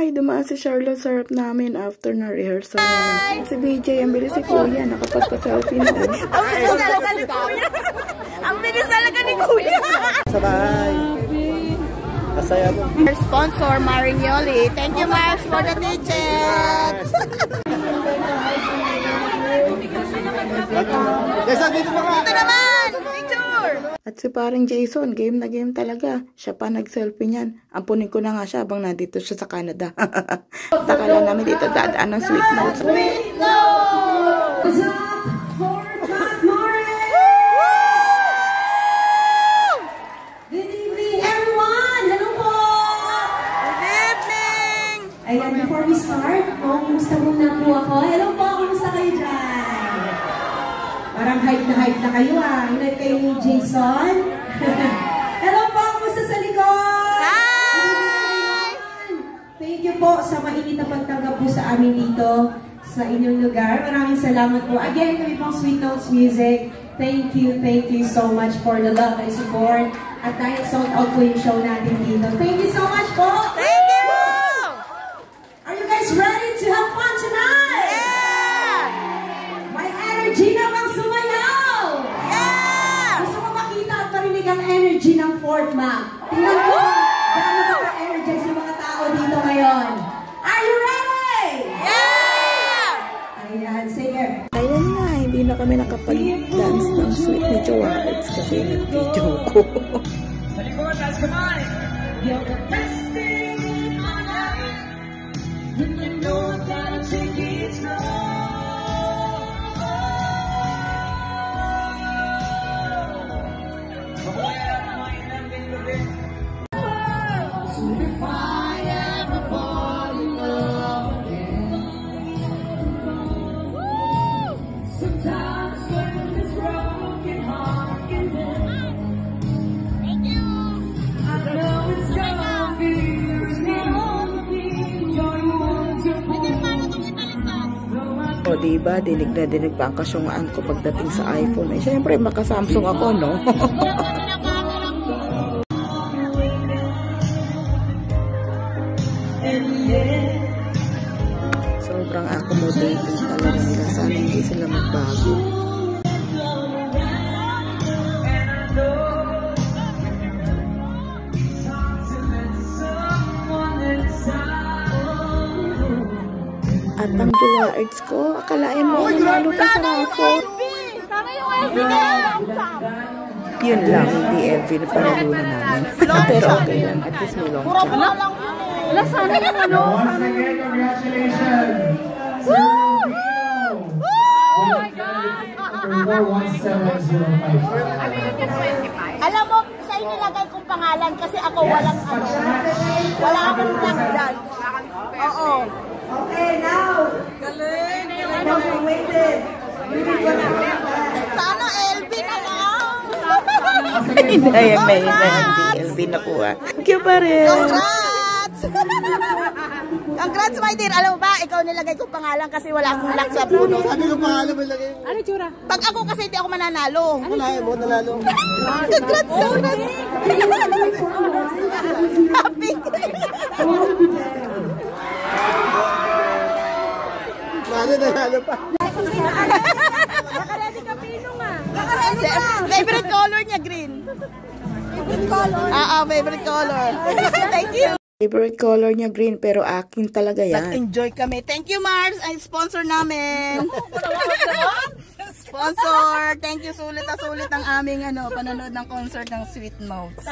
Hi! Dumaan si Charlotte sa harap namin after na rehearsal namin. Si BJ, ang bilis si Kuya. Nakapagpa-selfie na. Ang bilis talaga ni Kuya! Ang bilis talaga ni Kuya! Sa bahay. Masaya mo. Our sponsor, Marignoli. Thank you, Max, for the tickets! Dito naman! Picture! At si paring Jason, game na game talaga. Siya pa nag-selfie niyan. Ampunin ko na nga siya habang nandito siya sa Canada. Takala namin dito dadaan ng sweet notes. Sweet notes! Good evening, everyone! Hello po! Good evening! Ayan, before we start, kumusta muna po ako? Hello po, kumusta kayo dyan? Parang hype na kayo ah. Ingat kayo ni Jason. Hello po, kumusta sa likod? Hi! Thank you po sa mainit na pagtanggap po sa amin dito sa inyong lugar. Maraming salamat po. Again, kami pong Sweet Notes Music. Thank you so much for the love and support. At kahit sold out po yung show natin dito. Thank you so much po! Thank you! Are you guys ready to have fun tonight? Yeah! May energy na bang sumayaw? Yeah! Gusto mo makita at marinig ang energy ng Fort Mac? Tingnan ko gaano ba ka-energize yung mga tao dito ngayon. Are you ready? Yeah! Ayan, sige. Ayan nga, hindi na kami nakapag-dance ng sweet ni Joards kasi nag-video ko. You're the best thing in my life. When you know I gotta take it slow. So if I ever fall in love again, sometimes when this broken heart can mend. Thank you! I know it's gonna be, it's gonna be joy wonderful. O diba, dinig na dinig pa ang kasyungaan ko pagdating sa iPhone. Eh, syempre, maka-Samsung ako, no? Sobrang accommodating talaga nila. Sana hindi sila magbago. At ang Joards ko, akalain mo, nanalo pa sa raffle. Sana yung LV na! Yun lang, hindi LV na panalunan namin. Pero okay lang, at least may long Puro chat. lang yun eh. Wala, sana yung ano. Once again, congratulations! Sir Rubino! Oh my God! Number 17055. Alam mo, sa inilagay kong pangalan kasi ako walang ano. Wala akong lagdan. Oo. Okay, now. Galing! Now we waited. Sana LV na lang! Hindi, may LV na po ah. Thank you pa rin. Congrats! Congrats, my dear. Alam mo ba, ikaw nilagay kong pangalan kasi wala akong lock sa puno. Sabi ko pangalan mo ilagay mo. Ano tsura? Pag ako kasi hindi ako mananalo. Wala mo, nalalo. Congrats, congrats! Happy! Nalalo pa. Nakaredy ka, Pino nga. Nakaredy ka. Favorite color niya, green. Favorite color? Favorite color. Thank you. Favorite color niya green, pero akin talaga yan. Nag-enjoy kami. Thank you, Mars. Ay, sponsor namin. Sponsor. Thank you. Sulit na sulit ang aming panonood ng concert ng Sweet Notes.